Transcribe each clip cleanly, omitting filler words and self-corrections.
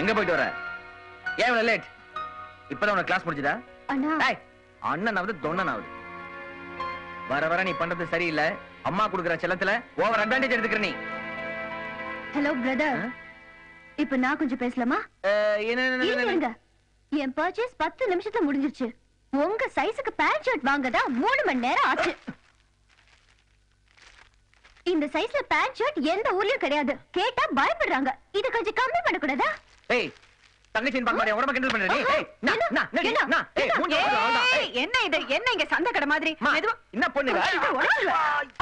எங்க போயிட்டு வர? ஏன் இவ்வளவு லேட்? இப்பதான் உனக்கு கிளாஸ் முடிஞ்சதா? அண்ணனாவது தொண்ணனாவது வர வர நீ பண்றது சரியில்லை. அம்மா குடுக்குற செல்லத்துல ஓவர் அட்வான்டேஜ் எடுத்துக்கிற நீ. ஹலோ பிரதர், இப்ப நான் கொஞ்சம் பேசலாமா? என் பர்ச்சேஸ் 10 நிமிஷத்துல முடிஞ்சிருச்சு. உங்க சைஸுக்கு பேண்ட் ஷர்ட் வாங்கதா 3 மணி நேரம் ஆச்சு. இந்த சைஸ்ல பேண்ட் ஷர்ட் எந்த ஊர்லயும் கிடையாது. கேட்டா பயப்படுறாங்க. இது கொஞ்சம் கம்மி பண்ண கூடாதா? ஏய் தங்கச்சின் பாக்க மாட்டே, உடம்ப கிண்டல் பண்ற நீ. ஏய் என்ன இது? என்ன இங்க சண்டை கடை மாதிரி? என்ன பண்ணுவ?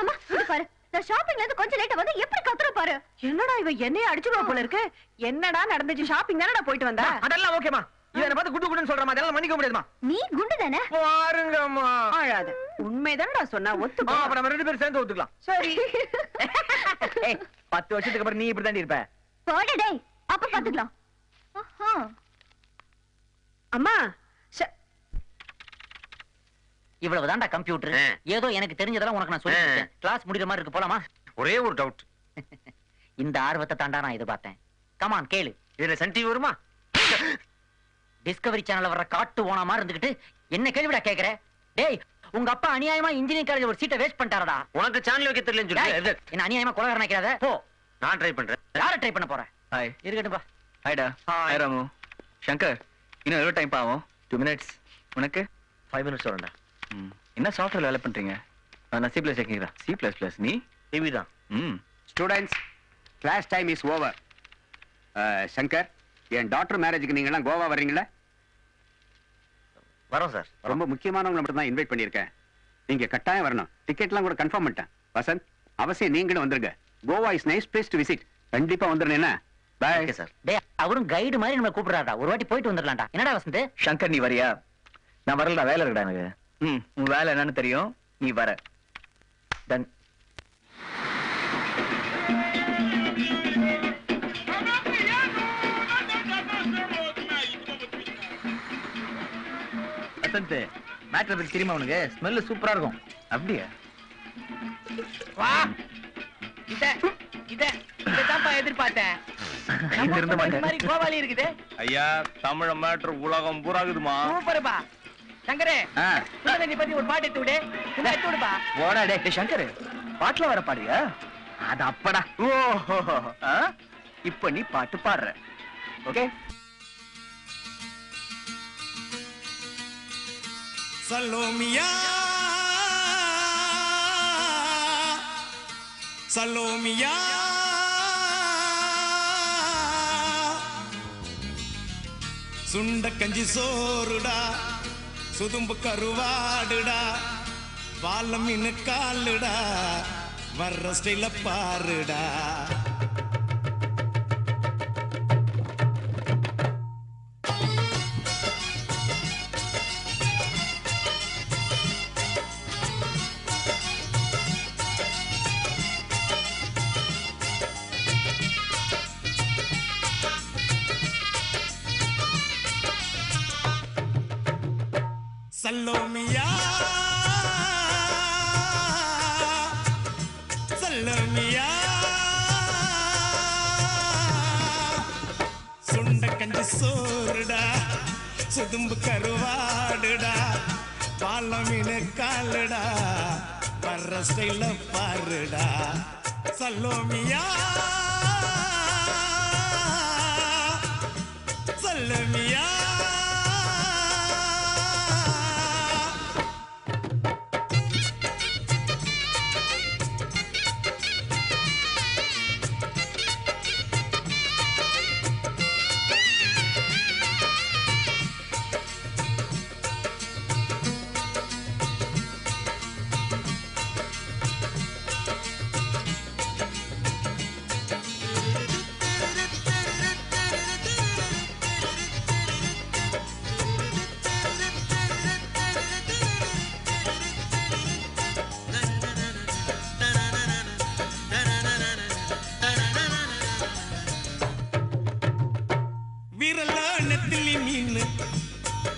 அம்மா இது பாரு, நான் ஷாப்பிங்ல இருந்து கொஞ்சம் லேட்டா வந்து எப்படி கத்துற பாரு. என்னடா இவ என்னைய அடிச்சுடுவா போல இருக்கு. என்னடா நடந்துச்சு? ஷாப்பிங் தானடா போயிட்டு வந்தா? அதெல்லாம் ஓகேமா. இவனை பார்த்து குண்டு குண்டுன்னு சொல்றமா, அதெல்லாம் மன்னிக்க முடியாதுமா. நீ குண்டு தானே? பாருங்கம்மா. ஆழாத. உண்மைதானடா சொன்னா ஒத்துக்கோ. அப்ப நம்ம 2 பேரும் சேர்ந்து ஒத்துக்கலாம். சரி. 10 வருஷத்துக்கு அப்புறம் நீ இப்படி தாண்டி இருப்ப. போடா டேய், அப்ப பாத்துக்கலாம். அம்மா இவ்வளவுதான்டா கம்ப்யூட்டர். ஏதோ எனக்கு தெரிஞ்சதெல்லாம் உனக்கு நான் சொல்லிட்டேன். கிளாஸ் முடிகிற மாதிரி இருக்கு, போலாமா? ஒரே ஒரு டவுட். இந்த ஆர்வத்தை தாண்டா நான் எதிர்பார்த்தேன். கமான் கேளு. இதுல சன் டிவி வருமா? டிஸ்கவரி சேனல்ல வர்ற காட்டு ஓனா மாதிரி இருந்துகிட்டு என்ன கேள்விடா கேக்குற? டேய் உங்க அப்பா அநியாயமா இன்ஜினியரிங் காலேஜ் ஒரு சீட்டை வேஸ்ட் பண்ணிட்டாரடா. உனக்கு சேனல் வைக்க தெரியலன்னு சொல்லி என்ன அநியாயமா கொலகாரன் நினைக்காத. போ. நான் ட்ரை பண்றேன். யாரை ட்ரை பண்ண போற? ஹாய் இருக்கட்டும் பா. ஹாய்டா. ஹாய் ராமு. சங்கர், இன்னும் எவ்வளவு டைம் ஆகும்? 2 minutes. உனக்கு 5 minutes வரேன்டா. என்ன சாஃப்ட்வேர் வேலை பண்றீங்க? நான் C++ கேக்குறேன். C++. நீ டிவி தான். Students, class time is over. Shankar, என் டாக்டர் மேரேஜுக்கு நீங்க எல்லாம் கோவா வர்றீங்களா? வரோம் சார். ரொம்ப முக்கியமானவங்களை மட்டும் தான் இன்வைட் பண்ணியிருக்கேன். நீங்க கட்டாயம் வரணும். டிக்கெட்லாம் கூட கன்ஃபார்ம் பண்ணிட்டேன். வசந்த், அவசியம் நீங்களும் வந்துருங்க. Goa is nice place to visit. கண்டிப்பா வந்துருங்க. என்ன பாய். Okay sir. டேய் அவரும் கைடு மாதிரி நம்ம கூப்பிடுறாடா. ஒரு வாட்டி போயிட்டு வந்துடலாம்டா. என்னடா வசந்த்? சங்கர் நீ வரியா? நான் வரலடா, வேலை இருக்குடா எனக்கு. உன் வேலை என்னன்னு தெரியும், நீ வர. டன். வசந்த், மேட்ரு பத்தி தெரியுமா உனக்கு? ஸ்மெல் சூப்பரா இருக்கும். அப்படியே வா. இததான்ப்பா எதிர்பார்த்தேன். இருந்த மாதிரி கோவாலி இருக்குது. ஐயா, தமிழ் மேட்ரு உலகம் பூராகுதுமா. சூப்பர்ப்பா. சங்கரே, நீ பத்தி ஒரு பாட்டு எடுத்து விடு. எடுத்து விடுப்பா. ஓடா டே சங்கர், பாட்டுல வர பாடியா? அது அப்படா. ஓஹோ, இப்ப நீ பாட்டு பாடுற. ஓகே. சலோமியா சலோமியா சுண்ட கஞ்சி சோறுடா, சுதும்பு கருவாடுடா, வாழ மீன் காலுடா, வர்ற ஸ்டைல பாருடா. சல்லோமியா சல்லோமியா சுண்ட கஞ்சி சோறுடா, சுதும்பு கருவாடுடா, பால மீன் காலுடா, வர்ற ஸ்டைல பாருடா. சல்லோமியா சல்லோமியா.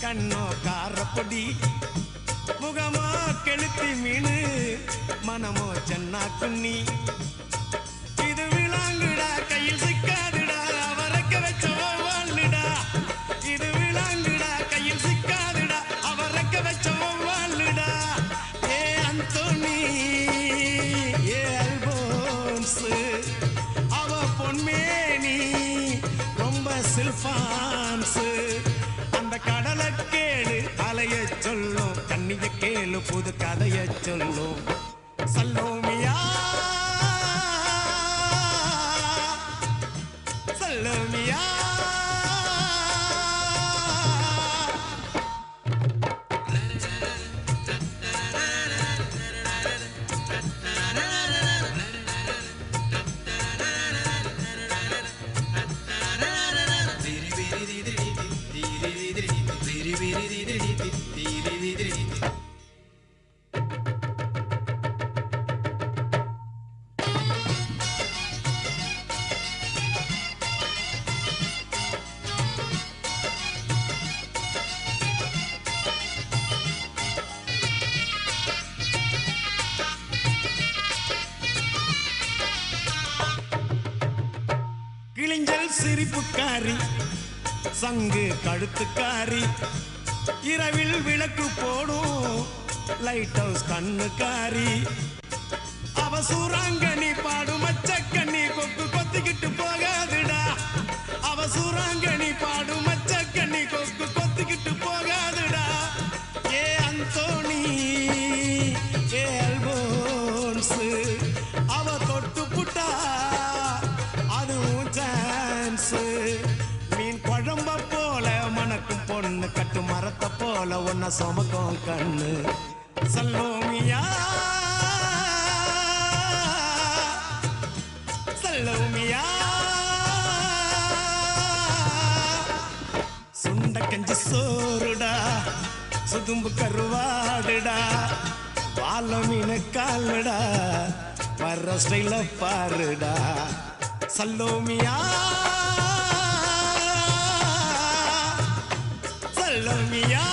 கண்ணோ காரப்பொடி, முகமோ கெளுத்தி மீனு, மனமோ சென்னா குன்னி. இது விளாங்குடா, கையில் சிக்காதுடா, அவரக்க வச்ச சில்பான்ஸ் அந்த கடலை கேளு அலைய சொல்லும் கண்ணிய கேளு புது கதைய சொல்லும் சல்லோமியா சல்லோமியா கிளிஞ்சல் சிரிப்புக்காரி சங்கு கழுத்துக்காரி இரவில் விளக்கு போடும் லைட் ஹவுஸ் கண்ணுக்காரி அவ சூறாங்கண்ணி பாடும் மச்சக்கண்ணி கொக்கு கொத்திக்கிட்டு போகாதுடா அவ சூறாங்கண்ணி பாடும் மச்சக்கண்ணி கொக்கு கொத்திக்கிட்டு போகாதுடா ஏ அந்தோணி ஏ அல்போன்ஸ் அவ தொட்டு புட்டா அதுவும் சான்ஸ் மீன் குழம்ப போல மணக்கும் பொண்ணு கட்டு மரத்தை போல ஒன்ன சுமக்கும் கண்ணு சல்லோமியா சல்லோமியா சுண்ட கஞ்சி சோறுடா சுதும்பு கருவாடுடா வாழ மீன காலுடா வர்ற ஸ்டைல பாருடா சல்லோமியா சல்லோமியா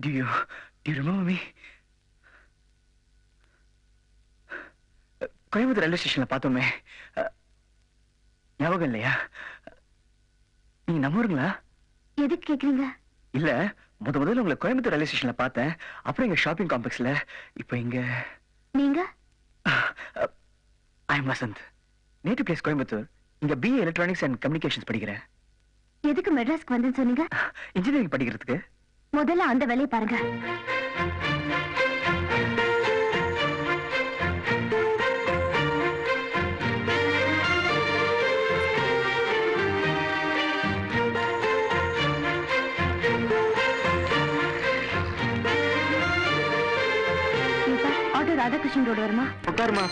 Do you remember me? Coimbatore railway ஸ்டேஷன்ல பார்த்தோமே, ஞாபகம் இல்லையா? நீங்க நம்புறீங்களா? எதுக்கு கேக்குறீங்க? இல்ல, முதல்ல உங்களை கோயம்புத்தூர் ரயில்வே ஸ்டேஷன்ல பார்த்தேன். அப்புறம் இங்க ஷாப்பிங் காம்ப்ளெக்ஸ்ல. இப்போ இங்க நீங்க? I am Vasanth. Native place Coimbatore. இங்க BA எலக்ட்ரானிக்ஸ் அண்ட் கம்யூனிகேஷன்ஸ் படிக்கிறேன். எதுக்கு மெட்ராஸ்க்கு வந்தேன்னு சொன்னீங்க? இன்ஜினியரிங் படிக்கிறதுக்கு. முதல்ல அந்த வேலையை பாருங்க. ஆட்டோ ராதாகிருஷ்ணன் ரோடு வருமா? உட்காருமா.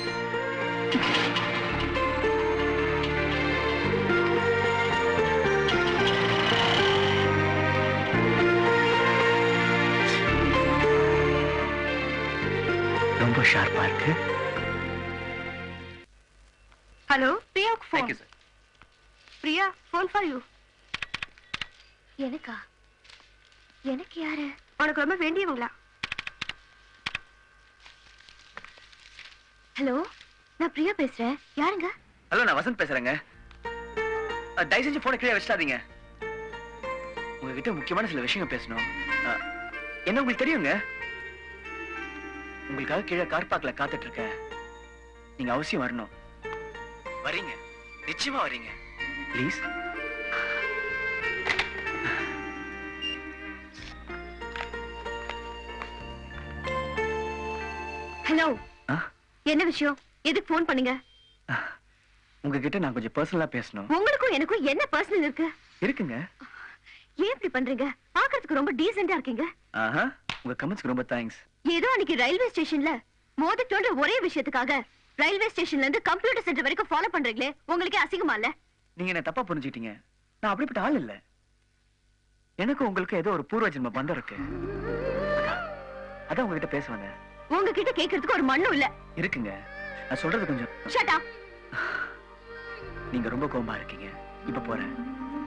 ரொம்ப ஷார்ப்பா இருக்கு. ஹலோ, பிரியாவுக்கு Thank phone. you, sir. Priya, phone for you. எனக்கா? எனக்கு யாரு? உனக்கு ரொம்ப வேண்டியவங்களா? ஹலோ, நான் பிரியா பேசுறேன். யாருங்க? ஹலோ, நான் வசந்த் பேசுறேங்க. தயவு செஞ்சு போனை கீழே வச்சிடாதீங்க. உங்ககிட்ட முக்கியமான சில விஷயம் பேசணும். என்ன உங்களுக்கு தெரியுங்க? உங்களுக்காக கீழே கார் பார்க்ல காத்துட்டு இருக்கேன். நீங்க அவசியம் வரணும். வரீங்க? நிச்சயமா வரீங்க? ப்ளீஸ். ஹலோ, என்ன விஷயம்? எதுக்கு ஃபோன் பண்ணீங்க? உங்ககிட்ட நான் கொஞ்சம் பர்சனலா பேசணும். உங்களுக்கும் எனக்கும் என்ன பர்சனல் இருக்கு? இருக்குங்க. ஏன் இப்படி பண்றீங்க? பார்க்கிறதுக்கு ரொம்ப டீசென்ட்டா இருக்கீங்க. ஆஹா, உங்க கமெண்ட்ஸ்க்கு ரொம்ப தேங்க்ஸ். ஏதோ அன்னைக்கு ரயில்வே ஸ்டேஷன்ல மோதிட்டோன்ற ஒரே விஷயத்துக்காக ரயில்வே ஸ்டேஷன்ல இருந்து கம்ப்யூட்டர் சென்டர் வரைக்கும் ஃபாலோ பண்றீங்களே, உங்களுக்கே அசிங்கமா இல்ல? நீங்க என்ன தப்பா புரிஞ்சுக்கிட்டீங்க. நான் அப்படிப்பட்ட ஆள் இல்ல. எனக்கு உங்களுக்கு ஏதோ ஒரு பூர்வ ஜென்ம பந்தம் இருக்கு. அதான் உங்ககிட்ட பேச வந்தேன். உங்ககிட்ட கேட்கறதுக்கு ஒரு மண்ணும் இல்ல. இருக்குங்க. நான் சொல்றது கொஞ்சம். Shut up. நீங்க ரொம்ப கோவமா இருக்கீங்க. இப்ப போறேன்.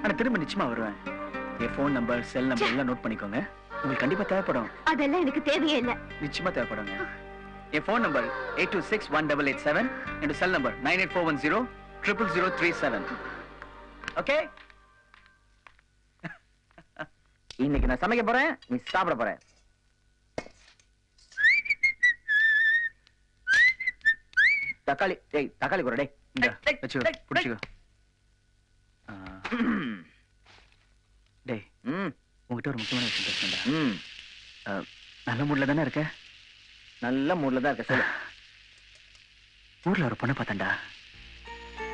ஆனா திரும்ப நிச்சயமா வருவேன். என் ஃபோன் நம்பர், செல் நம்பர் எல்லாம் நோட் பண்ணிக்கோங்க. உங்களுக்கு கண்டிப்பா தேவைப்படும். அதெல்லாம் எனக்கு தேவையே இல்ல. நிச்சயமா தேவைப்படுங்க. என் phone number 82618887 and cell number 9841000037. Okay? இன்னைக்கு நான் சமைக்க போறேன், நீ சாப்பிட போற. தக்காளி, டேய் தக்காளி போற டேய். இந்த வெச்சு புடிச்சுக்கோ. டேய், உங்ககிட்ட ஒரு முக்கியமான விஷயம் பேசணும்டா. நல்ல மூட்ல தானே இருக்க? நல்ல மூட்ல தான் இருக்க. சொல்லு. ஊர்ல ஒரு பொண்ணை பார்த்தேன்டா.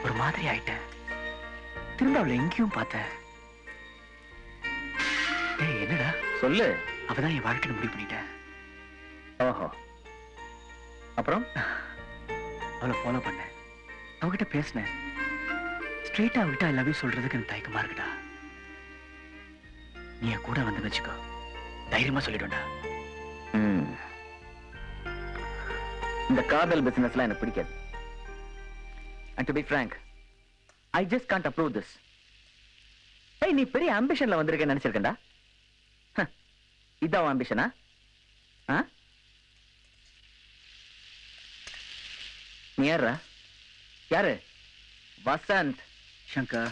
ஒரு மாதிரி ஆயிட்டேன். திரும்ப அவளை எங்கேயும் பார்த்தேன். டேய் என்னடா? சொல்லு. அவதான் என் வாழ்க்கையை முடிவு பண்ணிட்டேன். ஓஹோ. அப்புறம் அவளை ஃபாலோ பண்ணேன். அவகிட்ட பேசினேன். ஸ்ட்ரெயிட்டா அவகிட்ட ஐ லவ் யூ சொல்றதுக்கு எனக்கு தயக்கமா இருக்குடா. நீ கூட வந்து வச்சுக்கோ, தைரியமா சொல்லிடும்டா. இந்த காதல் பிசினஸ்லாம் எனக்கு பிடிக்காது. And to be frank, I just can't approve this. ஏய், நீ பெரிய ஆம்பிஷன்ல வந்திருக்கேன்னு நினைச்சிருக்கேன்டா. இதான் ஆம்பிஷனா? நீ யாரா? யாரு? வசந்த். சங்கர்.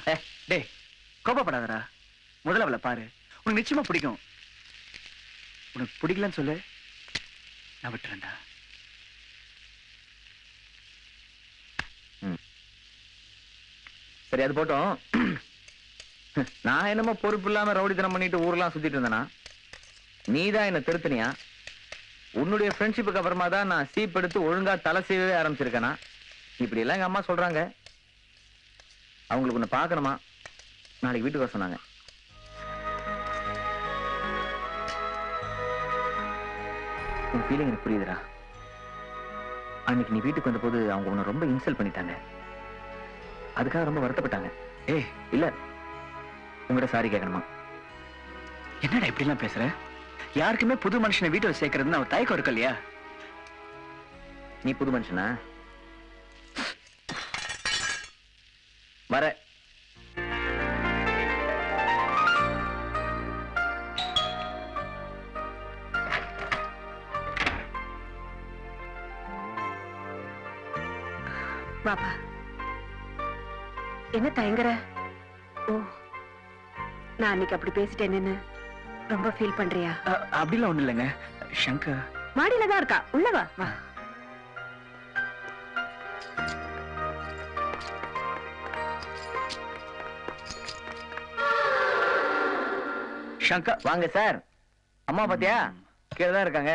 டேய், கோபப்படாதடா. முதல்ல அவளை பாரு. உனக்கு நிச்சயமா பிடிக்கும். உனக்கு பிடிக்கலன்னு சொல்லு, நான் விட்டுறேன்டா. சரி, அது போட்டோம். நான் என்னமோ பொறுப்பு இல்லாம ரவுடித்தனம் பண்ணிட்டு ஊர்லாம் சுத்திட்டு இருந்தேனா? நீதான் என்ன திருத்தனியா? உன்னுடைய ஃப்ரெண்ட்ஷிப்புக்கு அப்புறமா தான் நான் சீப் எடுத்து ஒழுங்கா தலை செய்யவே ஆரம்பிச்சிருக்கேனா? இப்படி எல்லாம் எங்க அம்மா சொல்றாங்க. அவங்களுக்கு உன்னை பார்க்கணுமா? நாளைக்கு வீட்டுக்கு வர சொன்னாங்க. உன் ஃபீலிங் எனக்கு புரியுதுடா. அன்னைக்கு நீ வீட்டுக்கு வந்த போது அவங்க உன்னை ரொம்ப இன்சல்ட் பண்ணிட்டாங்க. அதுக்காக ரொம்ப வருத்தப்பட்டாங்க. ஏய் இல்ல, உங்கள்கிட்ட சாரி கேட்கணுமா? என்னடா இப்படி எல்லாம் பேசுற? யாருக்குமே புது மனுஷனை வீட்டுல சேர்க்கறதுன்னு அவர் தயக்கம் இருக்கு இல்லையா? நீ புது மனுஷனா? வர. பாப்பா என்ன தயங்குற? ஓ, நான் அன்னைக்கு அப்படி பேசிட்டேன்னு ரொம்ப ஃபீல் பண்றியா? அப்படிலாம் ஒண்ணு இல்லைங்க. சங்கர் மாடியில தான் இருக்கா, உள்ள வா. வா. சங்கர் வாங்க சார். அம்மா பாத்தியா? கீழே தான் இருக்காங்க.